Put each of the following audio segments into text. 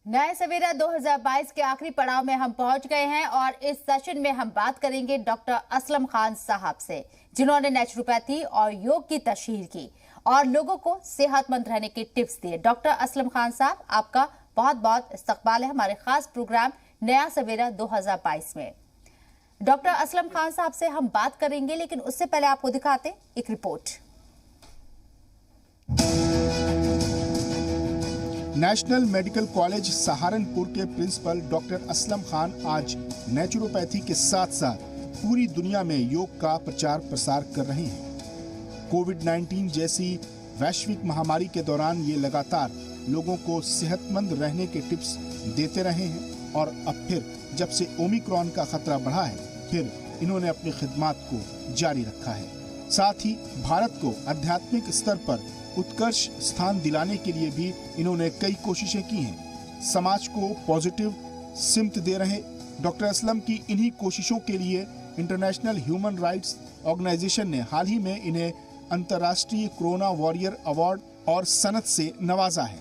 नए सवेरा 2022 के आखिरी पड़ाव में हम पहुंच गए हैं और इस सेशन में हम बात करेंगे डॉक्टर असलम खान साहब से, जिन्होंने नेचुरोपैथी और योग की तशहीर की और लोगों को सेहतमंद रहने के टिप्स दिए। डॉक्टर असलम खान साहब, आपका बहुत बहुत इस्तकबाल है हमारे खास प्रोग्राम नया सवेरा 2022 में। डॉक्टर असलम खान साहब से हम बात करेंगे, लेकिन उससे पहले आपको दिखाते एक report. National medical college Saharanpur के प्रिंसिपल डॉक्टर असलम खान आज नेचुरोपैथी के साथ साथ पूरी दुनिया में योग का प्रचार प्रसार कर रहे हैं। कोविड-19 जैसी वैश्विक महामारी के दौरान ये लगातार लोगों को सेहतमंद रहने के टिप्स देते रहे हैं और अब फिर जब से ओमिक्रॉन का खतरा बढ़ा है, फिर इन्होंने अपनी खिदमात को जारी रखा है। साथ ही भारत को आध्यात्मिक स्तर पर उत्कर्ष स्थान दिलाने के लिए भी इन्होंने कई कोशिशें की हैं। समाज को पॉजिटिव सिमत दे रहे डॉक्टर असलम की इन्हीं कोशिशों के लिए इंटरनेशनल ह्यूमन राइट्स ऑर्गेनाइजेशन ने हाल ही में इन्हें अंतर्राष्ट्रीय कोरोना वॉरियर अवार्ड और सनद से नवाजा है।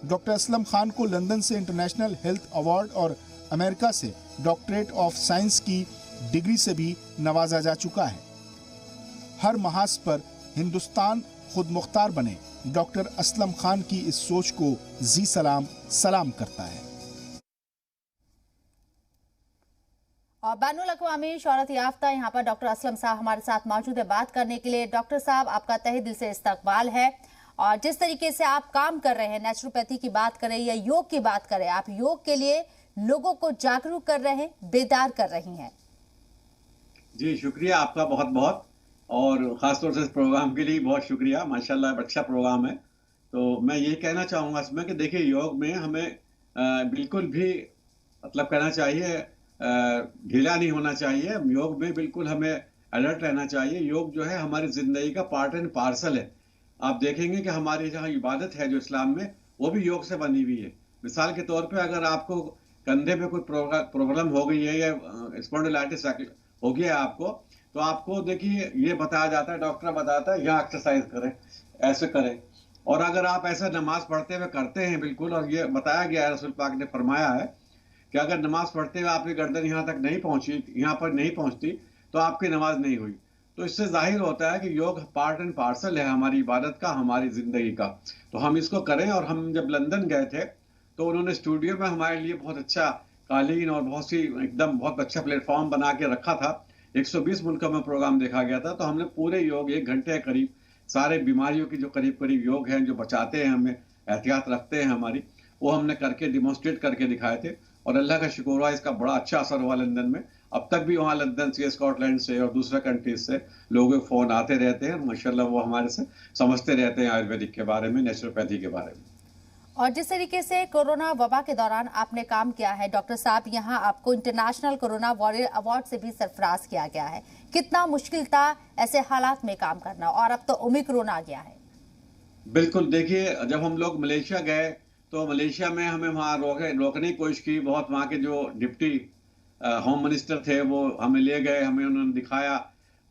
डॉक्टर असलम खान को लंदन से इंटरनेशनल हेल्थ अवार्ड और अमेरिका से डॉक्टरेट ऑफ साइंस की डिग्री से भी नवाजा जा चुका है। हर महाज पर हिंदुस्तान खुद मुख्तार बने, डॉक्टर असलम खान की इस सोच को जी सलाम करता है। और बैनुल अक़वामी शोहरत याफ्ता यहाँ पर डॉक्टर असलम साहब हमारे साथ मौजूद है बात करने के लिए। डॉक्टर साहब, आपका तहे दिल से इस्तकबाल है। और जिस तरीके से आप काम कर रहे हैं, नेचुरोपैथी की बात करें या योग की बात करें, आप योग के लिए लोगों को जागरूक कर रहे हैं, बेदार कर रही हैं। जी शुक्रिया आपका बहुत बहुत, और ख़ासतौर से इस प्रोग्राम के लिए बहुत शुक्रिया। माशाल्लाह अच्छा प्रोग्राम है। तो मैं यही कहना चाहूँगा इसमें कि देखिए, योग में हमें बिल्कुल भी मतलब कहना चाहिए ढीला नहीं होना चाहिए। योग में बिल्कुल हमें अलर्ट रहना चाहिए। योग जो है हमारी ज़िंदगी का पार्ट एंड पार्सल है। आप देखेंगे कि हमारी जहाँ इबादत है जो इस्लाम में, वो भी योग से बनी हुई है। मिसाल के तौर पर अगर आपको कंधे में कोई प्रॉब्लम हो गई है या स्पॉन्डिलाइटिस हो गया है आपको, तो आपको देखिए ये बताया जाता है, डॉक्टर बताता है यहाँ एक्सरसाइज करें, ऐसे करें। और अगर आप ऐसा नमाज पढ़ते हुए करते हैं बिल्कुल, और ये बताया गया है, रसूल पाक ने फरमाया है कि अगर नमाज पढ़ते हुए आपकी गर्दन यहाँ तक नहीं पहुँची, यहाँ पर नहीं पहुँचती, तो आपकी नमाज नहीं हुई। तो इससे जाहिर होता है कि योग पार्ट एंड पार्सल है हमारी इबादत का, हमारी ज़िंदगी का। तो हम इसको करें। और हम जब लंदन गए थे तो उन्होंने स्टूडियो में हमारे लिए बहुत अच्छा कालीन और बहुत सी एकदम बहुत अच्छा प्लेटफॉर्म बना के रखा था। 120 मुल्कों में प्रोग्राम देखा गया था। तो हमने पूरे योग 1 घंटे के करीब सारे बीमारियों की जो करीब करीब योग हैं, जो बचाते हैं, हमें एहतियात रखते हैं हमारी, वो हमने करके डेमोन्स्ट्रेट करके दिखाए थे। और अल्लाह का शुक्र हुआ, इसका बड़ा अच्छा असर हुआ लंदन में। अब तक भी वहाँ लंदन से, स्कॉटलैंड से और दूसरे कंट्रीज से लोगों के फ़ोन आते रहते हैं। माशाल्लाह वो हमारे से समझते रहते हैं आयुर्वेदिक के बारे में, नेचुरोपैथी के बारे में। और जिस तरीके से कोरोना वबा के दौरान आपने काम किया है डॉक्टर साहब, यहाँ आपको इंटरनेशनल कोरोना वॉरियर अवार्ड से भी सरफराज किया गया है। कितना मुश्किल था ऐसे हालात में काम करना, और अब तो ओमिक्रॉन आ गया है। बिल्कुल, देखिए जब हम लोग मलेशिया गए तो मलेशिया में हमें वहाँ रोकने की कोशिश की बहुत। वहाँ के जो डिप्टी होम मिनिस्टर थे वो हमें ले गए, हमें उन्होंने दिखाया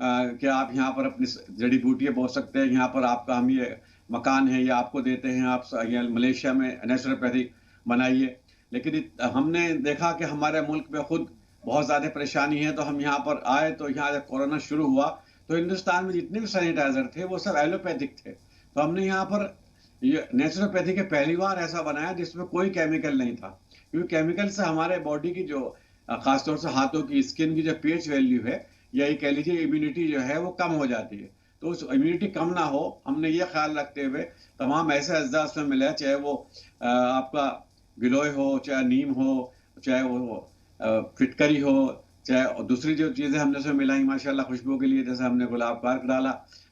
कि आप यहाँ पर अपनी जड़ी बूटियाँ बो सकते हैं, यहाँ पर आपका हम ये मकान है, या आपको देते हैं, आप मलेशिया में नेचुरोपैथी बनाइए। लेकिन हमने देखा कि हमारे मुल्क में खुद बहुत ज़्यादा परेशानी है। तो हम यहाँ पर आए, तो यहाँ जब कोरोना शुरू हुआ तो हिंदुस्तान में जितने भी सैनिटाइज़र थे वो सब एलोपैथिक थे। तो हमने यहाँ पर ये नेचुरोपैथी के पहली बार ऐसा बनाया जिसमें कोई केमिकल नहीं था, क्योंकि केमिकल से हमारे बॉडी की जो ख़ासतौर से हाथों की स्किन की जो pH वैल्यू है, या ये कह लीजिए इम्यूनिटी जो है वो कम हो जाती है। तो उस इम्यूनिटी कम ना हो, हमने ये ख्याल रखते हुए तमाम ऐसे अज्जा उसमें मिले, चाहे वो आपका गिलोय हो, चाहे नीम हो, चाहे वो फिटकरी हो, चाहे दूसरी जो चीज़ें हमने उसमें मिलाई माशाल्लाह खुशबू के लिए, जैसे हमने गुलाब का अर्क डाला।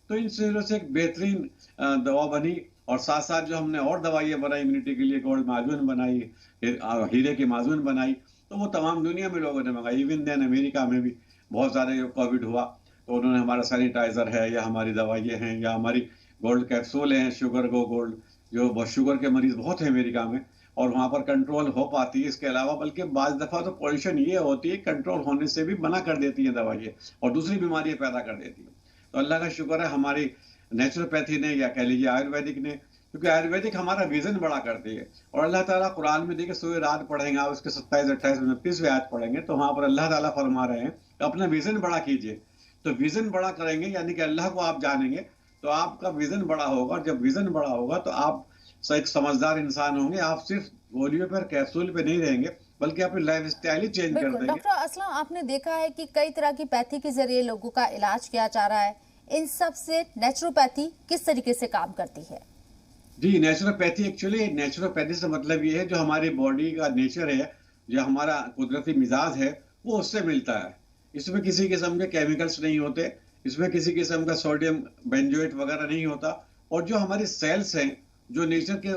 तो इन चीज़ों से एक बेहतरीन दवा बनी। और साथ साथ जो हमने और दवाइयाँ बनाई इम्यूनिटी के लिए, गोल्ड माजून बनाई, हीरे की माजून बनाई, तो वो तमाम दुनिया में लोगों ने मंगाई। इवन देन अमेरिका में भी बहुत ज़्यादा कोविड हुआ तो उन्होंने हमारा सैनिटाइज़र है, या हमारी दवाइयाँ हैं, या हमारी गोल्ड कैप्सूल हैं, शुगर गो गोल्ड, जो बहुत शुगर के मरीज़ बहुत हैं अमेरिका में, और वहाँ पर कंट्रोल हो पाती है। इसके अलावा बल्कि बाज़ दफ़ा तो पोजीशन ये होती है, कंट्रोल होने से भी मना कर देती हैं दवाइयाँ और दूसरी बीमारियाँ पैदा कर देती हैं। तो अल्लाह का शुक्र है हमारी नेचुरोपैथी ने, या कह लीजिए आयुर्वेदिक ने, क्योंकि आयुर्वेदिक हमारा विजन बड़ा करती है। और अल्लाह ताला कुरान में देखिए सूरह रात पढ़ेंगे आप, उसके 27, 28, 29 आयत पढ़ेंगे तो वहां पर अल्लाह ताला फरमा रहे हैं कि अपना विजन बड़ा कीजिए। तो विजन बड़ा करेंगे यानी कि अल्लाह को आप जानेंगे तो आपका विजन बड़ा होगा, और जब विजन बड़ा होगा तो आप एक समझदार इंसान होंगे। आप सिर्फ गोलियों पर, कैप्सूल पे नहीं रहेंगे, बल्कि अपनी लाइफ स्टाइल ही चेंज कर बिल्कुल देंगे। डॉक्टर असलम, आपने देखा है कि कई तरह की पैथी के जरिए लोगों का इलाज किया जा रहा है, इन सब से नेचुरोपैथी किस तरीके से काम करती है? जी, नेचुरोपैथी एक्चुअली, नेचुरोपैथी से मतलब ये है जो हमारी बॉडी का नेचर है, जो हमारा कुदरती मिजाज है, वो उससे मिलता है। इसमें किसी किस्म के केमिकल्स नहीं होते, इसमें किसी किस्म का सोडियम बेंजोएट वगैरह नहीं होता। और जो हमारी सेल्स हैं, जो नेचर के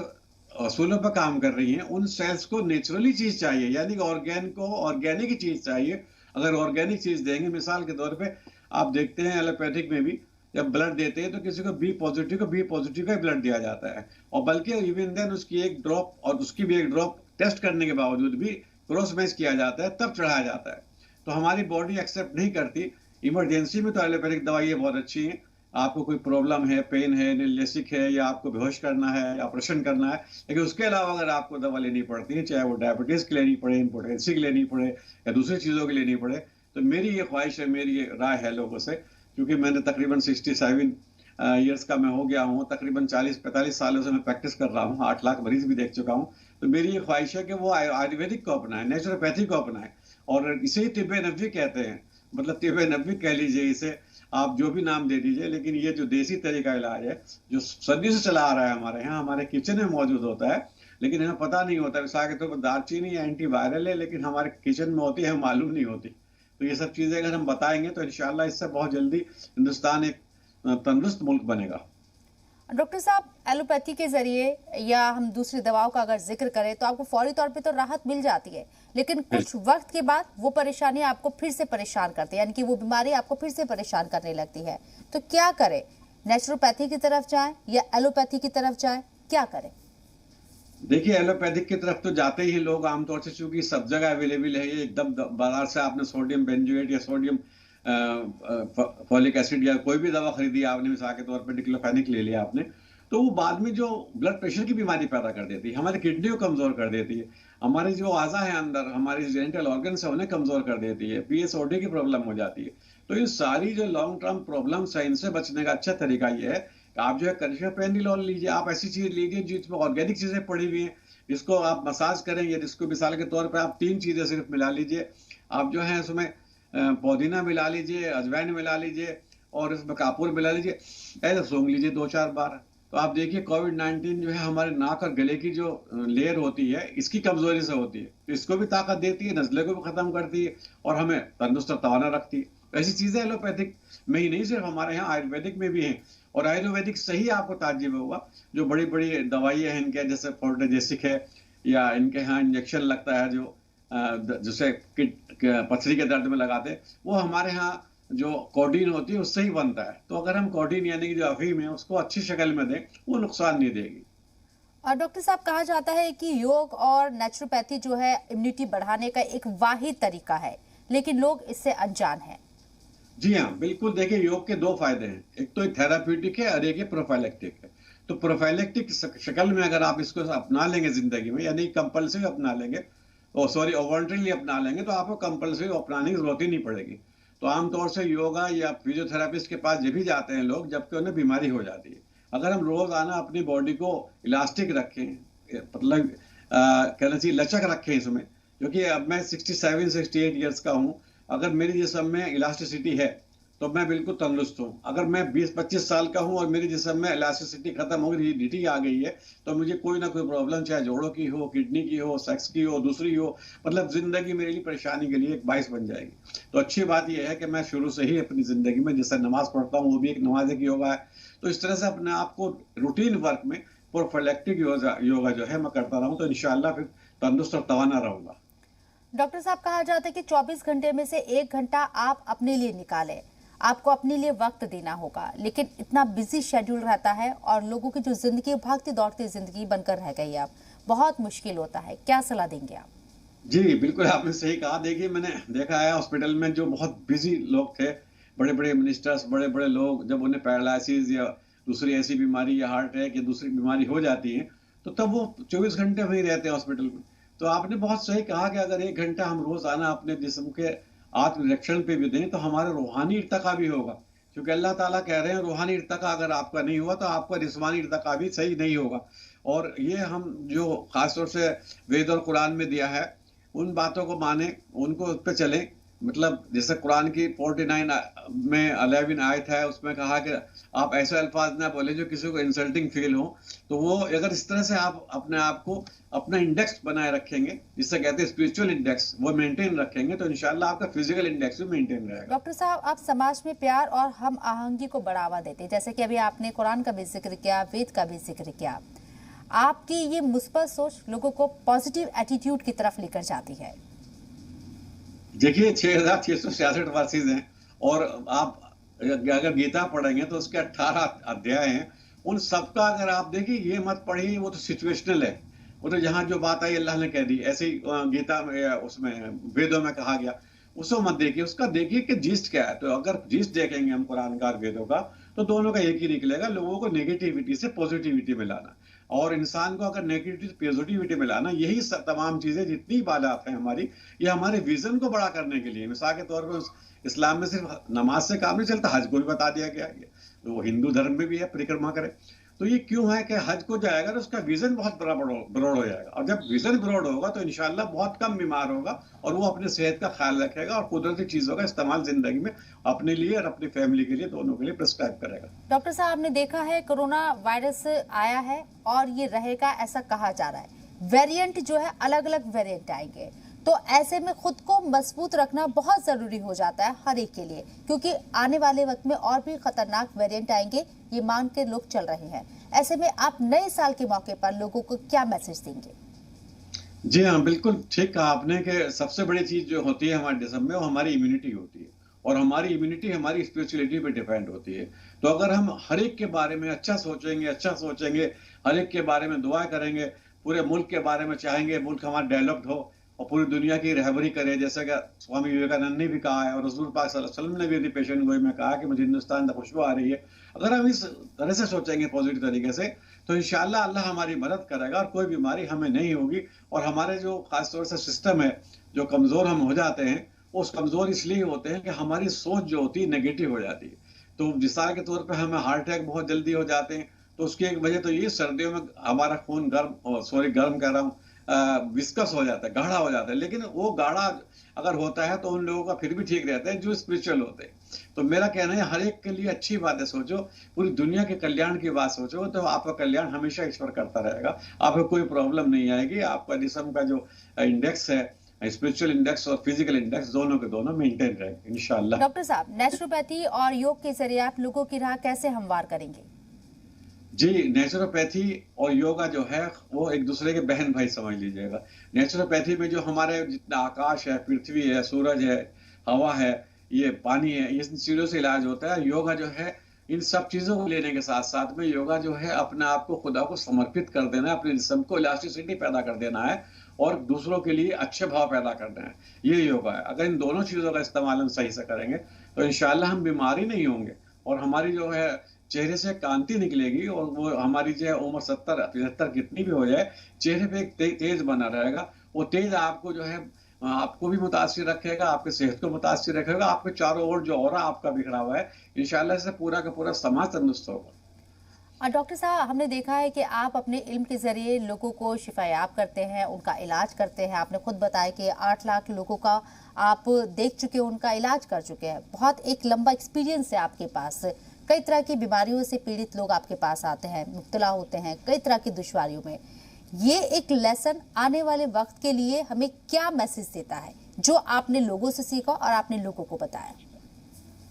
असूलों पर काम कर रही हैं, उन सेल्स को नेचुरली चीज चाहिए, यानी कि ऑर्गेनिक ही चीज चाहिए। अगर ऑर्गेनिक चीज देंगे, मिसाल के तौर पे आप देखते हैं एलोपैथिक में भी जब ब्लड देते हैं तो किसी को बी पॉजिटिव का ही ब्लड दिया जाता है, और बल्कि इवन देन उसकी एक ड्रॉप और उसकी भी एक ड्रॉप टेस्ट करने के बावजूद भी क्रॉस मैच किया जाता है, तब चढ़ाया जाता है। तो हमारी बॉडी एक्सेप्ट नहीं करती। इमरजेंसी में तो एलोपैथिक दवाइयाँ बहुत अच्छी हैं। आपको कोई प्रॉब्लम है, पेन है, एनालिसिक है, या आपको बेहोश करना है या ऑपरेशन करना है, लेकिन उसके अलावा अगर आपको दवा लेनी पड़ती है, चाहे वो डायबिटीज की लेनी पड़े, इम्पोर्टेंसी की लेनी पड़े, या दूसरी चीज़ों की लेनी पड़े, तो मेरी ये ख्वाहिश है, मेरी ये राय है लोगों से, क्योंकि मैंने तकरीबन 67 ईयर्स का मैं हो गया हूँ, तकरीबन 40-45 सालों से मैं प्रैक्टिस कर रहा हूँ, 8 लाख मरीज भी देख चुका हूँ। तो मेरी ये ख्वाहिश है कि वो आयुर्वेदिक को अपनाएं, नेचुरोपैथी को अपनाएं, और इसे ही तिब्बे नबवी कहते हैं। मतलब तिब्बे नबवी कह लीजिए इसे, आप जो भी नाम दे दीजिए, लेकिन ये जो देसी तरीका इलाज है, जो सदियों से चला आ रहा है हमारे यहाँ, हमारे किचन में मौजूद होता है, लेकिन हमें पता नहीं होता। मिसाल के तौर पर दालचीनी एंटीवायरल है, लेकिन हमारे किचन में होती है, हमें मालूम नहीं होती। तो ये सब चीजें अगर हम बताएंगे तो इंशाल्लाह इससे बहुत जल्दी हिंदुस्तान एक तंदुरुस्त मुल्क बनेगा। डॉक्टर साहब, एलोपैथी के जरिए या हम दूसरी दवाओं का अगर जिक्र करें तो आपको फौरी तौर पे तो राहत मिल जाती है, लेकिन कुछ वक्त के बाद वो परेशानी आपको फिर से परेशान करती है, यानी कि वो बीमारी आपको फिर से परेशान करने लगती है। तो क्या करें? नेचुरोपैथी की तरफ जाएं या एलोपैथी की तरफ जाएं, क्या करें? देखिए, एलोपैथिक की तरफ तो जाते ही लोग आमतौर से, चूंकि सब जगह अवेलेबल है, ये एकदम बाजार से आपने सोडियम बेंजोएट या सोडियम फॉलिक एसिड या कोई भी दवा खरीदी आपने, मिसाल के तौर पर डिक्लोफेनिक ले लिया आपने, तो वो बाद में जो ब्लड प्रेशर की बीमारी पैदा कर देती है, हमारी किडनी को कमजोर कर देती है, हमारे जो आज़ा है अंदर, हमारी जेनिटल ऑर्गन्स है उन्हें कमजोर कर देती है, पीएसओडी की प्रॉब्लम हो जाती है। तो ये सारी जो लॉन्ग टर्म प्रॉब्लम्स है, इनसे बचने का अच्छा तरीका ये है कि आप जो है कैल्शियम लीजिए, आप ऐसी चीज लीजिए जिसमें ऑर्गेनिक चीजें पड़ी हुई हैं, जिसको आप मसाज करेंगे, जिसको मिसाल के तौर पर आप 3 चीजें सिर्फ मिला लीजिए। आप जो है उसमें पुदीना मिला लीजिए, अजवाइन मिला लीजिए, और इसमें कापूर मिला लीजिए, ऐसे सूंघ लीजिए 2-4 बार। तो आप देखिए कोविड-19 जो है हमारे नाक और गले की जो लेयर होती है, इसकी कमजोरी से होती है, तो इसको भी ताकत देती है, नजले को भी खत्म करती है, और हमें तंदुरुस्त और तवाना रखती है। ऐसी चीजें एलोपैथिक में ही नहीं, सिर्फ हमारे यहाँ आयुर्वेदिक में भी हैं। और आयुर्वेदिक से ही आपको ताज्जुब होगा, जो बड़ी बड़ी दवाइयाँ हैं इनके, जैसे फोर्टेजेसिक है, या इनके यहाँ इंजेक्शन लगता है जो जिसे पथरी के दर्द में लगाते हैं, वो हमारे यहाँ जो कोडीन होती है उससे ही बनता है। तो अगर हम कोडीन यानी कि जो अफीम है उसको अच्छी शक्ल में दें, वो नुकसान नहीं देगी। और डॉक्टर साहब, कहा जाता है कि योग और नेचुरोपैथी जो है इम्यूनिटी बढ़ाने का एक वाहिद तरीका है, लेकिन लोग इससे अनजान हैं। जी हाँ, बिल्कुल। देखिए, योग के 2 फायदे हैं, एक तो थेराप्यूटिक है और एक प्रोफाइलेक्टिक है। तो प्रोफाइलेक्टिक शक्ल में अगर आप इसको अपना लेंगे जिंदगी में, यानी कंपल्सरी अपना लेंगे, वॉलंटरीली अपना लेंगे, तो आपको कंपल्सरी अपनाने की जरूरत ही नहीं पड़ेगी। तो आमतौर से योगा या फिजियोथेरापिस्ट के पास जब भी जाते हैं लोग, जबकि उन्हें बीमारी हो जाती है। अगर हम रोजाना अपनी बॉडी को इलास्टिक रखें, मतलब कहना चाहिए लचक रखें इसमें, क्योंकि अब मैं 67-68 ईयर्स का हूँ, अगर मेरे जिस्म में इलास्टिसिटी है तो मैं बिल्कुल तंदुरुस्त हूँ। अगर मैं 20-25 साल का हूँ और मेरे जिस्म में इलास्टिसिटी खत्म हो गई, रिजिडिटी आ गई है, तो मुझे कोई ना कोई प्रॉब्लम, चाहे जोड़ों की हो, किडनी की हो, सेक्स की हो, दूसरी हो, मतलब जिंदगी मेरे लिए परेशानी के लिए एक बाइस बन जाएगी। तो अच्छी बात यह है कि मैं शुरू से ही अपनी जिंदगी में जैसे नमाज पढ़ता हूँ, वो भी एक नमाज की योगा है। तो इस तरह से अपने आप को रूटीन वर्क में प्रोफाइलेक्टिक योगा जो है मैं करता रहूँ, तो इंशाल्लाह फिर तंदुरुस्त और तवाना रहूंगा। डॉक्टर साहब, कहा जाता है कि 24 घंटे में से 1 घंटा आप अपने लिए निकालें, आपको अपने लिए वक्त देना होगा, लेकिन इतना बिजी शेड्यूल रहता है और लोगों की जो जिंदगी भागती दौड़ती जिंदगी बनकर रह गई, आप बहुत मुश्किल होता है। क्या सलाह देंगे आप? जी बिल्कुल, आपने सही कहा। देखिए, मैंने देखा है हॉस्पिटल में जो बहुत बिजी लोग थे, बड़े बड़े मिनिस्टर्स, बड़े बड़े लोग, जब उन्हें पैरालिसिस या दूसरी ऐसी बीमारी या हार्ट अटैक या दूसरी बीमारी हो जाती है, तो तब वो 24 घंटे वहीं रहते हैं हॉस्पिटल में। तो आपने बहुत सही कहा कि अगर 1 घंटा हम रोजाना अपने जिस्म के आत्मनिरीक्षण पे भी दें तो हमारा रूहानी इर्तिका भी होगा, क्योंकि अल्लाह ताला कह रहे हैं रूहानी इर्तिका अगर आपका नहीं हुआ तो आपका जिस्मानी इर्तिका भी सही नहीं होगा। और ये हम जो खासतौर से वेद और कुरान में दिया है उन बातों को माने, उनको उस पर चलें। मतलब जैसे कुरान की 49 में 11 आयत है, उसमें कहा कि आप ऐसे अल्फाज ना बोले जो किसी को इंसल्टिंग फील हो। तो वो अगर इस तरह से आप अपने आप को अपना इंडेक्स बनाए रखेंगे, जिससे कहते हैं स्पिरिचुअल इंडेक्स, वो मेंटेन रखेंगे तो इंशाल्लाह आपका फिजिकल इंडेक्स भी मेंटेन रहेगा। डॉक्टर साहब, आप समाज में प्यार और हम आहंगी को बढ़ावा देते हैं, जैसे कि अभी आपने कुरान का भी जिक्र किया, वेद का भी जिक्र किया। आपकी ये मुस्बत सोच लोगों को पॉजिटिव एटीट्यूड की तरफ लेकर जाती है। देखिए 6666 वर्सेस हैं और आप अगर गीता पढ़ेंगे तो उसके 18 अध्याय हैं। उन सबका अगर आप देखिए, ये मत पढ़िए वो तो सिचुएशनल है, वो तो जहाँ जो बात आई अल्लाह ने कह दी, ऐसे ही गीता में उसमें वेदों में कहा गया, उसको मत देखिए, उसका देखिए कि जिस्ट क्या है। तो अगर जिस्ट देखेंगे हम कुरान का और वेदों का, तो दोनों का एक ही निकलेगा, लोगों को नेगेटिविटी से पॉजिटिविटी में लाना। और इंसान को अगर नेगेटिव पॉजिटिविटी में लाना, यही तमाम चीजें जितनी इबादत है हमारी, ये हमारे विजन को बड़ा करने के लिए। मिसाल के तौर पर इस्लाम में सिर्फ नमाज से काम नहीं चलता, हज को भी बता दिया गया है, तो वो हिंदू धर्म में भी है परिक्रमा करे। तो ये क्यों है कि हज को जाएगा तो उसका विजन बहुत बड़ा ब्रॉड हो जाएगा, और जब विजन ब्रॉड होगा तो इंशाल्लाह बहुत कम बीमार होगा और वो अपने सेहत का ख्याल रखेगा और कुदरती चीजों का इस्तेमाल जिंदगी में अपने लिए और अपनी फैमिली के लिए, दोनों के लिए प्रिस्क्राइब करेगा। डॉक्टर साहब, आपने देखा है कोरोना वायरस आया है और ये रहेगा ऐसा कहा जा रहा है। वेरिएंट जो है, अलग अलग वेरिएंट आएंगे, तो ऐसे में खुद को मजबूत रखना बहुत जरूरी हो जाता है हर एक के लिए, क्योंकि आने वाले वक्त में और भी खतरनाक वेरिएंट आएंगे, ये मान के लोग चल रहे हैं। ऐसे में आप नए साल के मौके पर लोगों को क्या मैसेज देंगे? जी हाँ, बिल्कुल ठीक कहा आपने कि सबसे बड़ी चीज जो होती है हमारे जिस्म में, वो हमारी इम्यूनिटी होती है, और हमारी इम्यूनिटी हमारी स्पिरिचुअलिटी पे डिपेंड होती है। तो अगर हम हर एक के बारे में अच्छा सोचेंगे, हर एक के बारे में दुआ करेंगे, पूरे मुल्क के बारे में चाहेंगे मुल्क हमारा डेवलप्ड हो और पूरी दुनिया की रहबरी करे, जैसा कि स्वामी विवेकानंद ने भी कहा है और रसूल पाक सल्लल्लाहु अलैहि वसल्लम ने भी अपनी पेशन गोई में कहा कि मुझे हिंदुस्तान तक खुशबू आ रही है। अगर हम इस तरह से सोचेंगे पॉजिटिव तरीके से, तो इंशाल्लाह अल्लाह हमारी मदद करेगा और कोई बीमारी हमें नहीं होगी। और हमारे जो खासतौर से सिस्टम है, जो कमजोर हम हो जाते हैं, उस कमजोर इसलिए होते हैं कि हमारी सोच जो होती है नेगेटिव हो जाती है। तो मिसाल के तौर पर हमें हार्ट अटैक बहुत जल्दी हो जाते हैं, तो उसकी एक वजह तो ये सर्दियों में हमारा खून गर्म कह रहा हूँ, विस्कस हो जाता है, गाढ़ा हो जाता है। लेकिन वो गाढ़ा अगर होता है तो उन लोगों का फिर भी ठीक रहता है जो स्पिरिचुअल होते हैं। तो मेरा कहना है हर एक के लिए अच्छी बातें सोचो, पूरी दुनिया के कल्याण की बात सोचो, तो आपका कल्याण हमेशा ईश्वर करता रहेगा, आपको कोई प्रॉब्लम नहीं आएगी। आपका जिस्म का जो इंडेक्स है, स्पिरिचुअल इंडेक्स और फिजिकल इंडेक्स, दोनों के दोनों मेंटेन रहेंगे इंशाल्लाह। डॉक्टर साहब, नेचुरोपैथी और योग के जरिए आप लोगों की राह कैसे हमवार करेंगे? जी, नेचुरोपैथी और योगा जो है वो एक दूसरे के बहन भाई समझ लीजिएगा। नेचुरोपैथी में जो हमारे जितना आकाश है, पृथ्वी है, सूरज है, हवा है, ये पानी है, ये चीजों से इलाज होता है। योगा जो है इन सब चीजों को लेने के साथ साथ में योगा जो है अपने आप को खुदा को समर्पित कर देना है, अपने जिस्म को इलास्टिसिटी पैदा कर देना है और दूसरों के लिए अच्छे भाव पैदा करना है, ये योगा है। अगर इन दोनों चीजों का इस्तेमाल हम सही से करेंगे तो इंशाल्लाह हम बीमारी नहीं होंगे और हमारी जो है चेहरे से कांति निकलेगी और वो हमारी जो है उम्र 70-75 कितनी भी हो जाए, चेहरे पे एक तेज बना रहेगा। वो तेज आपको जो है आपको भी मुतासिर रखेगा, आपके सेहत को मुतासिर रखेगा, आपके चारों ओर जो ऑरा आपका बिखरा हुआ है, इंशाल्लाह से पूरा का पूरा समाज तंदुरुस्त होगा। डॉक्टर साहब, हमने देखा है कि आप अपने इल्म के जरिए लोगों को शिफायाब करते हैं, उनका इलाज करते हैं। आपने खुद बताया कि 8 लाख लोगों का आप देख चुके हैं, उनका इलाज कर चुके हैं। बहुत एक लंबा एक्सपीरियंस है आपके पास। कई तरह की बीमारियों से पीड़ित लोग आपके पास आते हैं, मुब्तला होते हैं कई तरह की दुश्वारियों में। ये एक लेसन आने वाले वक्त के लिए हमें क्या मैसेज देता है, जो आपने लोगों से सीखा और आपने लोगों को बताया?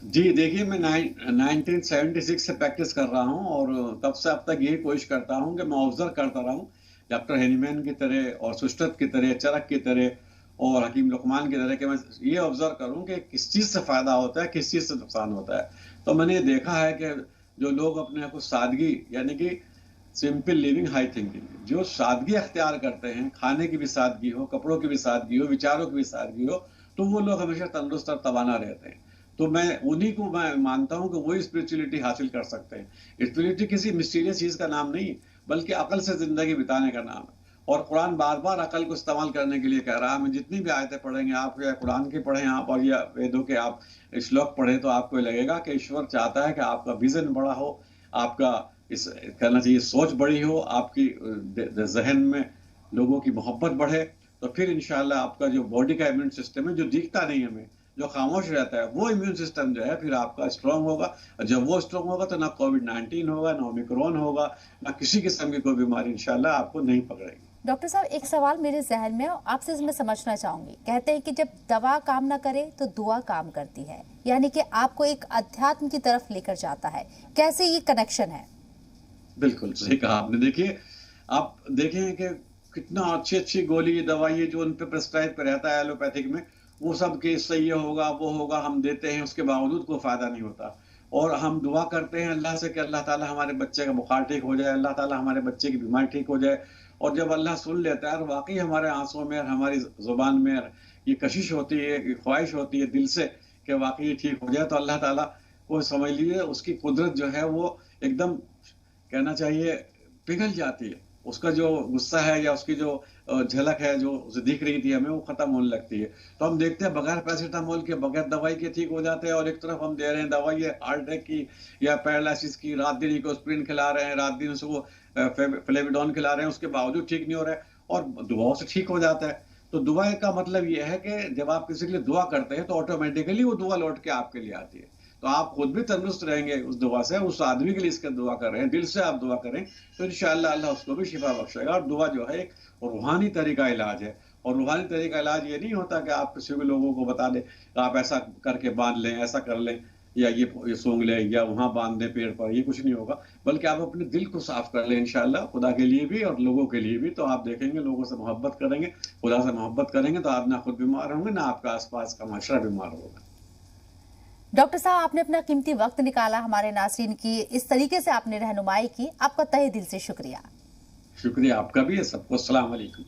जी देखिए, मैं 1976 से प्रैक्टिस कर रहा हूं और तब से अब तक यही कोशिश करता हूं कि मैं ऑब्जर्व करता रहूं, डॉक्टर हेनीमैन की तरह और सुस्टत की तरह, चरक की तरह और हकीम लुकमान की तरह, कि मैं ये ऑब्जर्व करूं कि किस चीज़ से फ़ायदा होता है, किस चीज़ से नुकसान होता है। तो मैंने देखा है कि जो लोग अपने आप को सादगी, यानी कि सिंपल लिविंग हाई थिंकिंग, जो सादगी अख्तियार करते हैं, खाने की भी सादगी हो, कपड़ों की भी सादगी हो, विचारों की भी सादगी हो, तो वो लोग हमेशा तंदुरुस्त और तवाना रहते हैं। तो मैं उन्हीं को मैं मानता हूं कि वही स्पिरिचुअलिटी हासिल कर सकते हैं। स्पिरिचुअलिटी किसी मिस्टीरियस चीज का नाम नहीं, बल्कि अकल से जिंदगी बिताने का नाम है। और कुरान बार बार अकल को इस्तेमाल करने के लिए कह रहा है। हमें जितनी भी आयतें पढ़ेंगे आप, या कुरान की पढ़ें आप, और या वेदों के आप श्लोक पढ़ें, तो आपको लगेगा कि ईश्वर चाहता है कि आपका विजन बड़ा हो, आपका इस कहना चाहिए सोच बड़ी हो, आपकी जहन में लोगों की मोहब्बत बढ़े। तो फिर इंशाल्लाह आपका जो बॉडी का इम्यून सिस्टम है, जो दिखता नहीं हमें, जो खामोश रहता है, वो इम्यून सिस्टम जो है फिर आपका स्ट्रांग होगा। और जब वो स्ट्रांग होगा तो ना कोविड-19 होगा, ना ओमिक्रॉन होगा, ना किसी किस्म की कोई बीमारी इंशाल्लाह आपको नहीं पकड़ेगी। डॉक्टर साहब, एक सवाल मेरे जहन में और आपसे मैं समझना चाहूंगी। कहते हैं कि जब दवा काम ना करे तो दुआ काम करती है, यानी कि आपको एक अध्यात्म की तरफ लेकर जाता है। कैसे ये कनेक्शन है? बिल्कुल सही कहा आपने। देखिए, आप देखें कि कितना अच्छी गोली दवाई जो उन पे प्रिस्क्राइब पे रहता है एलोपैथिक में, वो सब कि इससे ये होगा वो होगा, हम देते हैं, उसके बावजूद कोई फायदा नहीं होता। और हम दुआ करते हैं अल्लाह से कि अल्लाह ताला हमारे बच्चे का बुखार ठीक हो जाए, अल्लाह ताला हमारे बच्चे की बीमारी ठीक हो जाए। और जब अल्लाह सुन लेता है और वाकई हमारे आंसुओं में और हमारी जुबान में ये कशिश होती है, ये ख्वाहिश होती है दिल से कि वाकई ठीक हो जाए, तो अल्लाह ताला को समझ लीजिए उसकी कुदरत जो है वो एकदम कहना चाहिए पिघल जाती है। उसका जो गुस्सा है या उसकी जो झलक है जो उसे दिख रही थी हमें, वो खत्म होने लगती है। तो हम देखते हैं बगैर पैरासिटामोल के, बगैर दवाई के ठीक हो जाते हैं, और एक तरफ हम दे रहे हैं दवाई हार्ट अटैक की या पैरालिसिस की, रात दिन इकोस्प्रिन खिला रहे हैं, रात दिन उसको फ्लेविडॉन खिला रहे हैं, उसके बावजूद ठीक नहीं हो रहा है, और दुआओं से ठीक हो जाता है। तो दुआ का मतलब ये है कि जब आप किसी के लिए दुआ करते हैं तो ऑटोमेटिकली वो दुआ लौट के आपके लिए आती है। तो आप खुद भी तंदुरुस्त रहेंगे उस दुआ से, उस आदमी के लिए इसका दुआ कर रहे हैं, दिल से आप दुआ करें तो इंशाअल्लाह अल्लाह उसको भी शिफा बख्शेगा। और दुआ जो है एक रूहानी तरीका इलाज है, और रूहानी तरीका इलाज ये नहीं होता कि आप किसी भी लोगों को बता दें आप ऐसा करके बांध लें, ऐसा कर लें, या ये सूंघ लें, या वहां बांध दें पेड़ पर, ये कुछ नहीं होगा। बल्कि आप अपने दिल को साफ कर लें इंशाअल्लाह, खुदा के लिए भी और लोगों के लिए भी। तो आप देखेंगे लोगों से मोहब्बत करेंगे, खुदा से मोहब्बत करेंगे, तो आप ना खुद बीमार होंगे, ना आपका आसपास का माशरा बीमार होगा। डॉक्टर साहब, आपने अपना कीमती वक्त निकाला, हमारे नाज़रीन की इस तरीके से आपने रहनुमाई की, आपका तहे दिल से शुक्रिया। शुक्रिया आपका भी है। सबको अस्सलाम वालेकुम।